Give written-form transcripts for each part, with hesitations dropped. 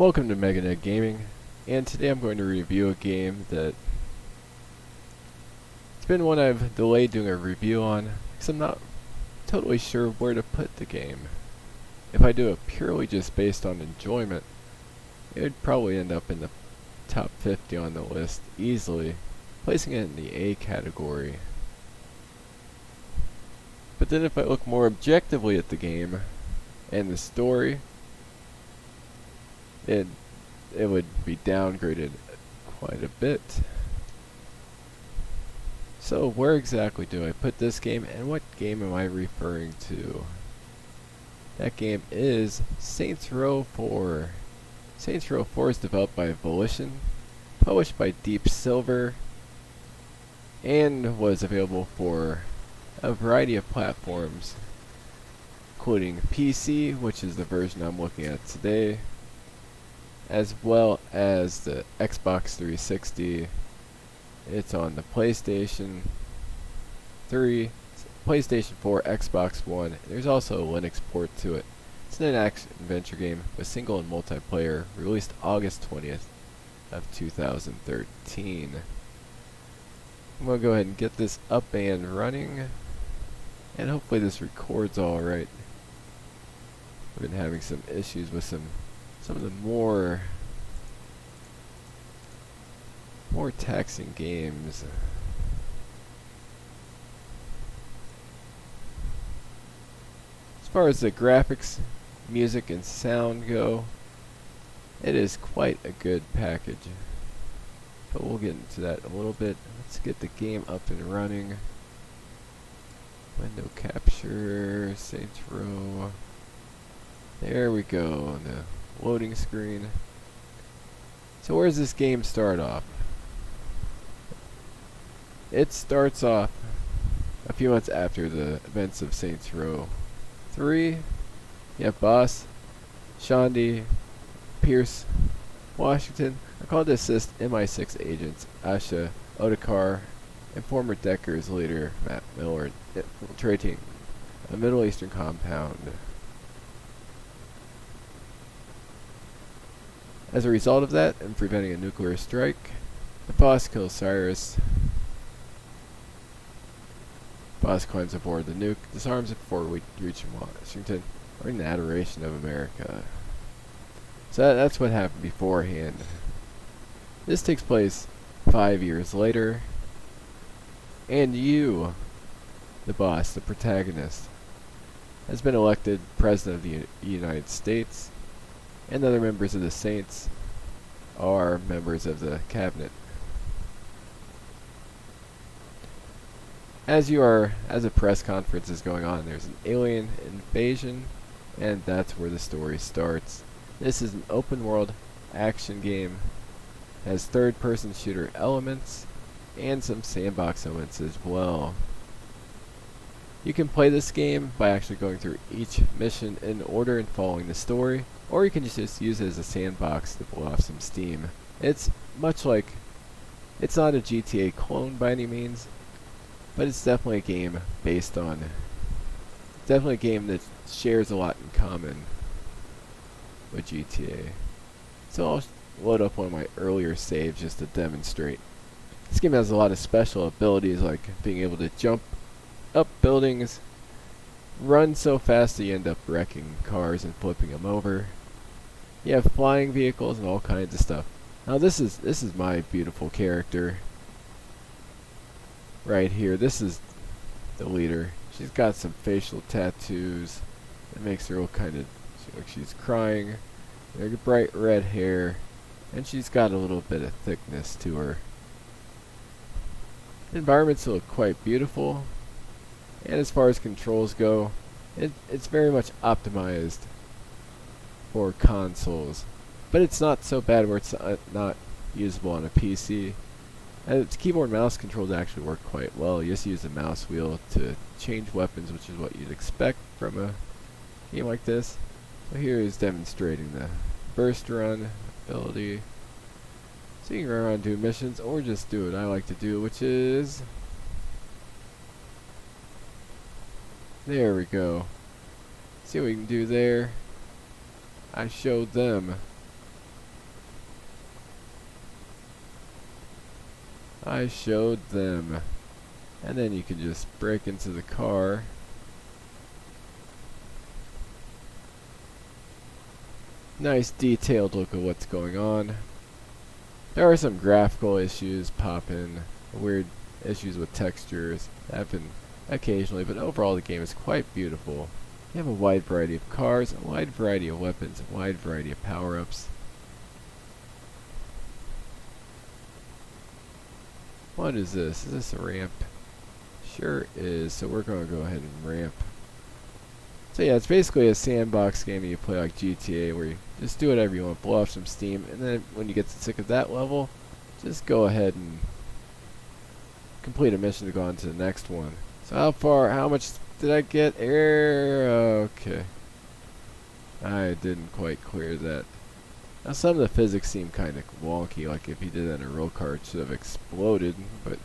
Welcome to Meganet Gaming, and today I'm going to review a game that it's been one I've delayed doing a review on because I'm not totally sure where to put the game. If I do it purely just based on enjoyment, it would probably end up in the top 50 on the list easily, placing it in the A category. But then if I look more objectively at the game and the story, it would be downgraded quite a bit. So where exactly do I put this game, and what game am I referring to? That game is Saints Row 4. Saints Row 4 is developed by Volition, published by Deep Silver, and was available for a variety of platforms, including PC, which is the version I'm looking at today, as well as the Xbox 360. It's on the PlayStation 3, PlayStation 4, Xbox One. There's also a Linux port to it. It's an action-adventure game with single and multiplayer, released August 20th of 2013. I'm going to go ahead and get this up and running, and hopefully this records alright. We've been having some issues with some of the more taxing games. As far as the graphics, music, and sound go, it is quite a good package. But we'll get into that in a little bit. Let's get the game up and running. Window capture, Saints Row. There we go on the loading screen. So where does this game start off? It starts off a few months after the events of Saints Row 3. You have Boss, Shondi, Pierce, Washington are called to assist MI6 agents Asha, Otakar, and former Deckers leader Matt Miller infiltrating a Middle Eastern compound. As a result of that, and preventing a nuclear strike, the boss kills Cyrus. Boss climbs aboard the nuke, disarms it before reaching Washington, or in adoration of America. So that's what happened beforehand. This takes place 5 years later, and you, the boss, the protagonist, has been elected President of the United States, and other members of the Saints are members of the cabinet. As a press conference is going on, there's an alien invasion, and that's where the story starts. This is an open world action game, has third-person shooter elements, and some sandbox elements as well. You can play this game by actually going through each mission in order and following the story, or you can just use it as a sandbox to blow off some steam. It's much like, it's not a GTA clone by any means, but it's definitely a game definitely a game that shares a lot in common with GTA. So I'll load up one of my earlier saves just to demonstrate. This game has a lot of special abilities, like being able to jump up buildings, run so fast that you end up wrecking cars and flipping them over. You have flying vehicles and all kinds of stuff. Now this is my beautiful character right here. This is the leader. She's got some facial tattoos that makes her look kind of like she's crying. Very bright red hair, and she's got a little bit of thickness to her. The environments look quite beautiful, and as far as controls go, it's very much optimized for consoles, but it's not so bad where it's not usable on a PC. Its keyboard and mouse controls actually work quite well. You just use the mouse wheel to change weapons, which is what you'd expect from a game like this. So here is demonstrating the burst run ability. So you can run around and do missions, or just do what I like to do, which is... There we go. See what we can do there. I showed them I showed them. And then you can just break into the car. Nice detailed look of what's going on. There are some graphical issues popping, weird issues with textures that happen occasionally, but overall the game is quite beautiful. You have a wide variety of cars, a wide variety of weapons, a wide variety of power-ups. What is this? Is this a ramp? Sure is, so we're going to go ahead and ramp. So yeah, it's basically a sandbox game you play like GTA where you just do whatever you want, blow off some steam, and then when you get sick of that level, just go ahead and complete a mission to go on to the next one. So how much did I get? Okay. I didn't quite clear that. Now some of the physics seem kind of wonky, like if you did that in a real car it should have exploded, but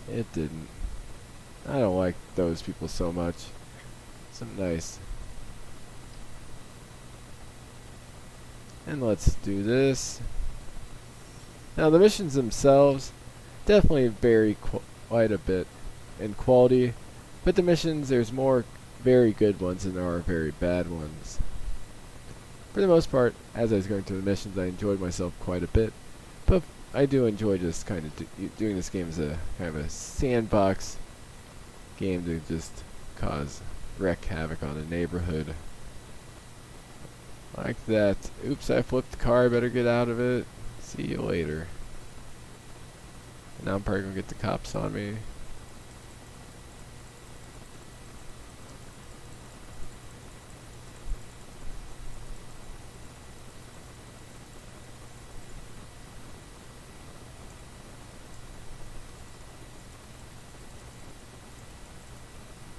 it didn't. I don't like those people so much. Some nice. And let's do this. Now the missions themselves definitely vary quite a bit in quality, but the missions, there's more very good ones than there are very bad ones. For the most part, as I was going through the missions, I enjoyed myself quite a bit, but I do enjoy just kind of doing this game as a kind of a sandbox game to just wreak havoc on the neighborhood. Like that. Oops, I flipped the car, I better get out of it. See you later. Now I'm probably gonna get the cops on me.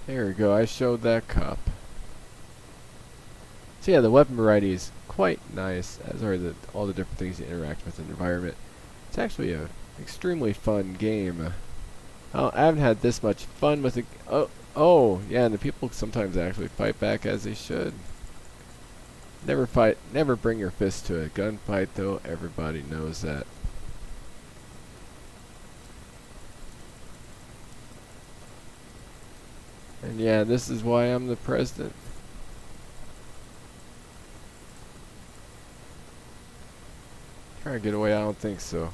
There we go, I showed that cop. So yeah, the weapon variety is quite nice, as are all the different things you interact with in the environment. It's actually a extremely fun game. I haven't had this much fun with it. Oh, yeah, and the people sometimes actually fight back as they should. Never bring your fist to a gunfight though, everybody knows that. And yeah, this is why I'm the president. Trying to get away, I don't think so.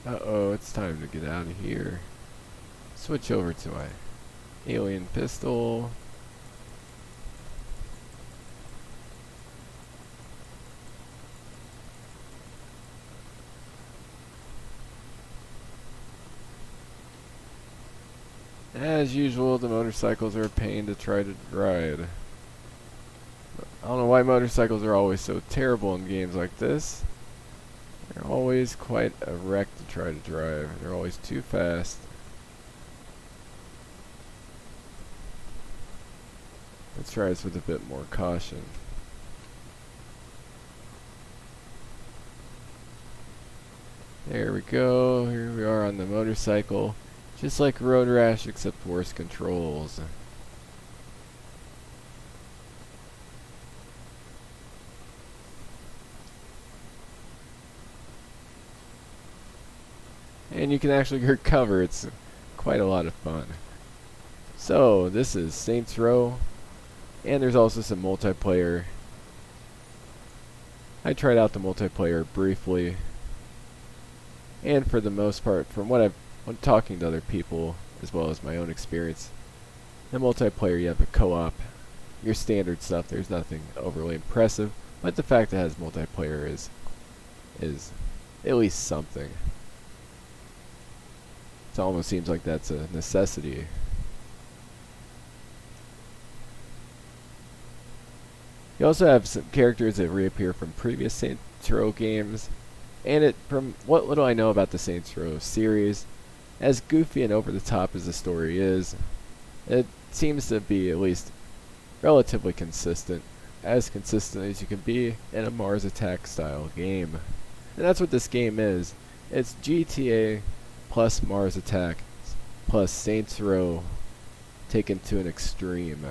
Uh-oh, it's time to get out of here. Switch over to my alien pistol. As usual, the motorcycles are a pain to try to ride. I don't know why motorcycles are always so terrible in games like this. They're always quite a wreck to try to drive. They're always too fast. Let's try this with a bit more caution. There we go. Here we are on the motorcycle. Just like Road Rash, except worse controls. And you can actually recover. It's quite a lot of fun. So, this is Saints Row. And there's also some multiplayer. I tried out the multiplayer briefly. And for the most part, from what when talking to other people, as well as my own experience, in multiplayer you have a co-op, your standard stuff, there's nothing overly impressive, but the fact that it has multiplayer is at least something. It almost seems like that's a necessity. You also have some characters that reappear from previous Saints Row games, and from what little I know about the Saints Row series, as goofy and over the top as the story is, it seems to be at least relatively consistent, as consistent as you can be in a Mars Attack style game. And that's what this game is. It's GTA plus Mars Attack plus Saints Row taken to an extreme.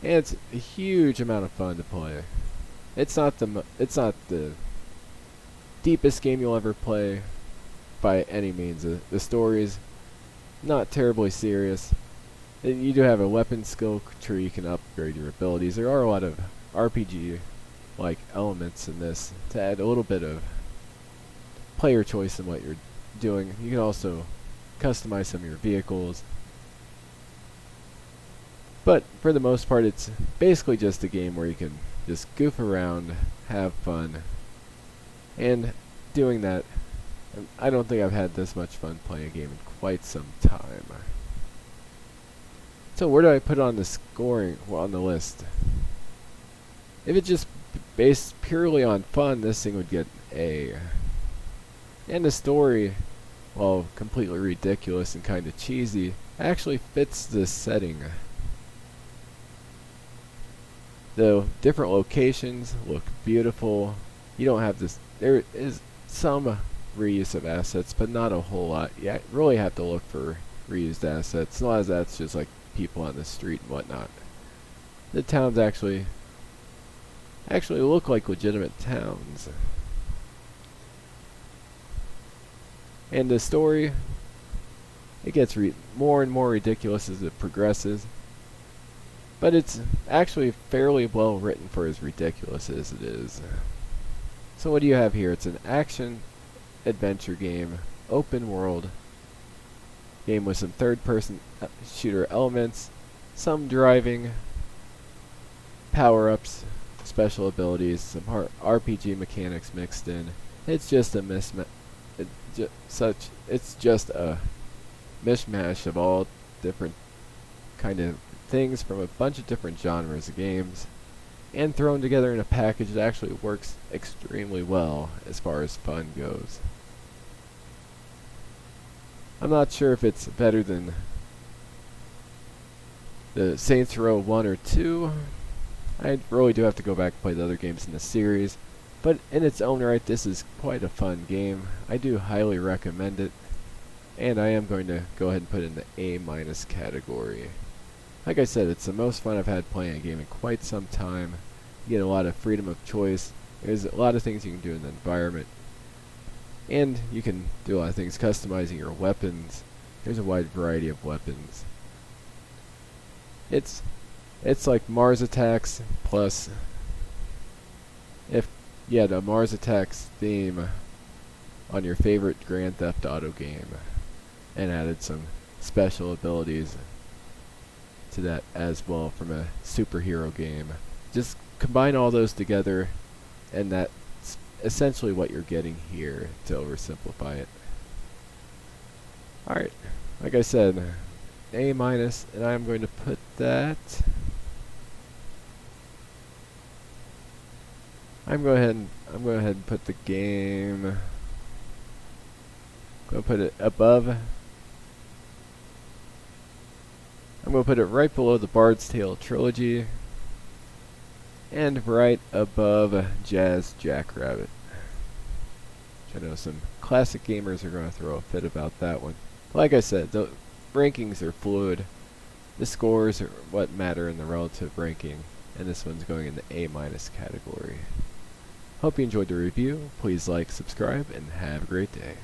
And it's a huge amount of fun to play. It's not the deepest game you'll ever play by any means. The story's not terribly serious. And you do have a weapon skill tree, you can upgrade your abilities. There are a lot of RPG like elements in this to add a little bit of player choice in what you're doing. You can also customize some of your vehicles. But for the most part, it's basically just a game where you can just goof around, have fun. And doing that, I don't think I've had this much fun playing a game in quite some time. So where do I put on the scoring, well, on the list? If it's just based purely on fun, this thing would get A. And the story, while completely ridiculous and kind of cheesy, actually fits this setting. The different locations look beautiful. You don't have this. There is some reuse of assets, but not a whole lot. You really have to look for reused assets. A lot of that's just like people on the street and whatnot. The towns actually look like legitimate towns. And the story, it gets more and more ridiculous as it progresses. But it's actually fairly well written for as ridiculous as it is. So what do you have here? It's an action adventure game, open world game with some third-person shooter elements, some driving, power-ups, special abilities, some RPG mechanics mixed in. It's just a it's just a mishmash of all different kind of things from a bunch of different genres of games, and thrown together in a package that actually works extremely well as far as fun goes. I'm not sure if it's better than the Saints Row 1 or 2. I really do have to go back and play the other games in the series, but in its own right, this is quite a fun game. I do highly recommend it, and I am going to go ahead and put it in the A- category. Like I said, it's the most fun I've had playing a game in quite some time. You get a lot of freedom of choice. There's a lot of things you can do in the environment. And you can do a lot of things customizing your weapons. There's a wide variety of weapons. It's like Mars Attacks plus the Mars Attacks theme on your favorite Grand Theft Auto game, and added some special abilities to that as well from a superhero game. Just combine all those together, and that's essentially what you're getting here, to oversimplify it. Alright, like I said, A-, and I'm going to put that... I'm going ahead and put the game... I'm going to put it above... I'm going to put it right below the Bard's Tale trilogy, and right above Jazz Jackrabbit. Which I know some classic gamers are going to throw a fit about that one. Like I said, the rankings are fluid. The scores are what matter in the relative ranking, and this one's going in the A- category. Hope you enjoyed the review. Please like, subscribe, and have a great day.